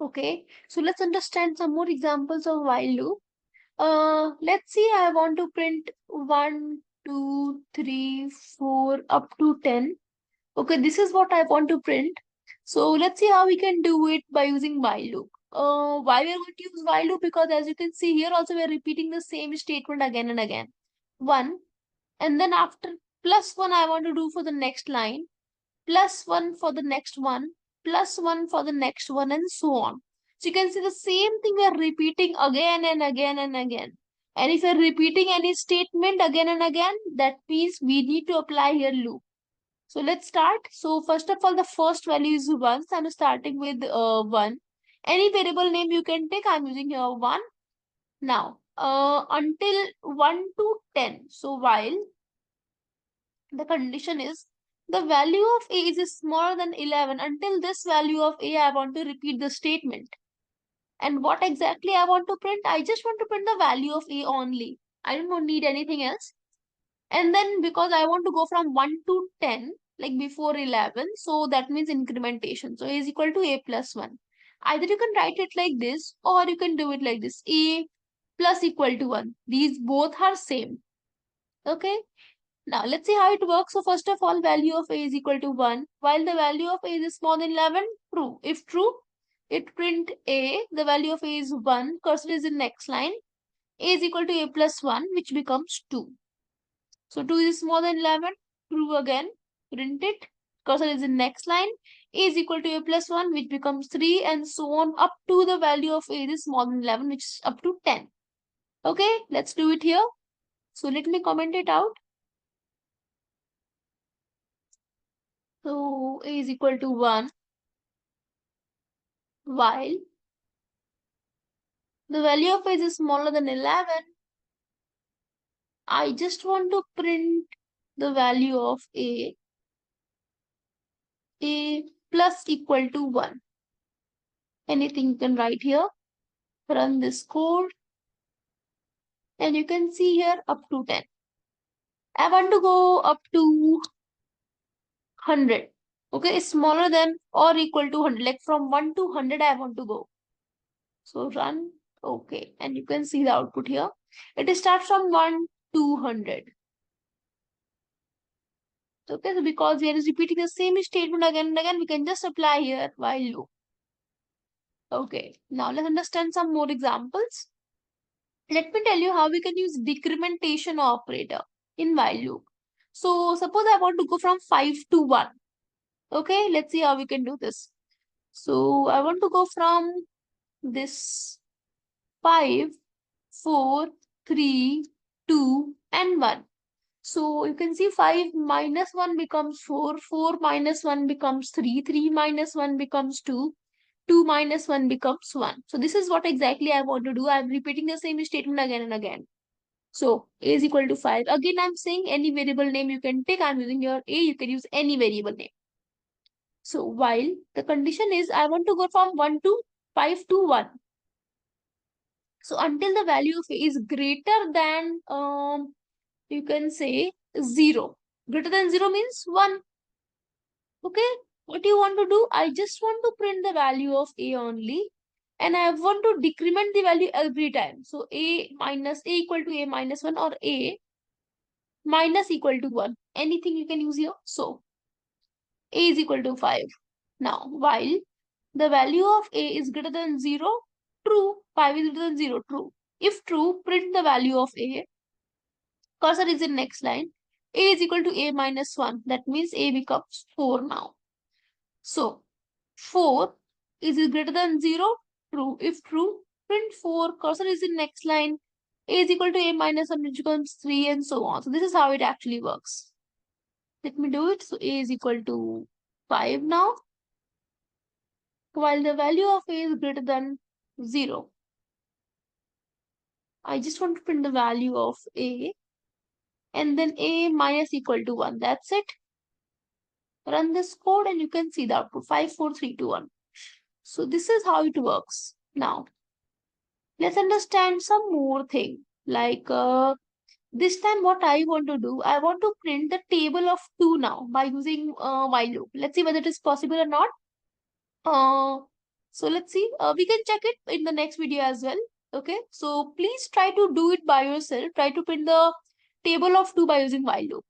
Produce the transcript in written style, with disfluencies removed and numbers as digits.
Okay, so let's understand some more examples of while loop. Let's see, I want to print 1, 2, 3, 4 up to 10. Okay, this is what I want to print. So let's see how we can do it by using while loop. Why we are going to use while loop? Because as you can see here also we are repeating the same statement again and again. 1, and then after +1 I want to do for the next line, +1 for the next one, +1 for the next one, and so on. So you can see the same thing we are repeating again and again and again. And if you're repeating any statement again and again, that means we need to apply here loop. So let's start. So first of all, the first value is 1. So I'm starting with 1. Any variable name you can take. I'm using here 1. Now, until 1 to 10. So while the condition is the value of a is smaller than 11, until this value of a, I want to repeat the statement. And what exactly I want to print? I just want to print the value of a only. I don't need anything else. And then because I want to go from 1 to 10, like before 11, so that means incrementation. So a is equal to a plus 1. Either you can write it like this or you can do it like this. A plus equal to 1. These both are same. Okay. Now let's see how it works. So first of all, value of a is equal to 1. While the value of a is smaller than 11, true. If true, it print a. The value of a is 1. Cursor is in next line. A is equal to a plus 1, which becomes 2. So 2 is smaller than 11. True again. Print it. Cursor is in next line. A is equal to a plus 1, which becomes 3, and so on up to the value of a is smaller than 11, which is up to 10. Okay, let's do it here. So let me comment it out. So a is equal to 1 while the value of a is smaller than 11. I just want to print the value of a plus equal to 1. Anything you can write here. Run this code. And you can see here up to 10. I want to go up to 100. Okay, it's smaller than or equal to 100. Like from 1 to 100 I want to go. So run. Okay, and you can see the output here. It starts from 1 to 100. Okay, so because we are repeating the same statement again and again, we can just apply here while loop. Okay, now let's understand some more examples. Let me tell you how we can use decrementation operator in while loop. So suppose I want to go from 5 to 1. Okay, let's see how we can do this. So I want to go from this 5, 4, 3, 2, and 1. So you can see 5 minus 1 becomes 4, 4 minus 1 becomes 3, 3 minus 1 becomes 2, 2 minus 1 becomes 1. So this is what exactly I want to do. I'm repeating the same statement again and again. So a is equal to 5. Again, I'm saying any variable name you can take. I'm using your a. You can use any variable name. So while the condition is I want to go from 1 to 5 to 1. So until the value of a is greater than, you can say 0. Greater than 0 means 1. Okay. What you want to do? I just want to print the value of a only. And I want to decrement the value every time. So a minus a equal to a minus 1 or a minus equal to 1. Anything you can use here. So a is equal to 5. Now, while the value of a is greater than 0, true. 5 is greater than 0, true. If true, print the value of a. Cursor is in next line. A is equal to a minus 1. That means a becomes 4 now. So, 4 is greater than 0, true. If true, print 4. Cursor is in next line. A is equal to a minus 1, which becomes 3, and so on. So, this is how it actually works. Let me do it. So, a is equal to 5 now, while the value of a is greater than 0. I just want to print the value of a, and then a minus equal to 1. That's it. Run this code and you can see the output 5, 4, 3, 2, 1. So this is how it works. Now, let's understand some more thing. Like this time what I want to do, I want to print the table of 2 now by using while loop. Let's see whether it is possible or not. Uh, So let's see. We can check it in the next video as well. Okay. So please try to do it by yourself. Try to print the table of 2 by using while loop.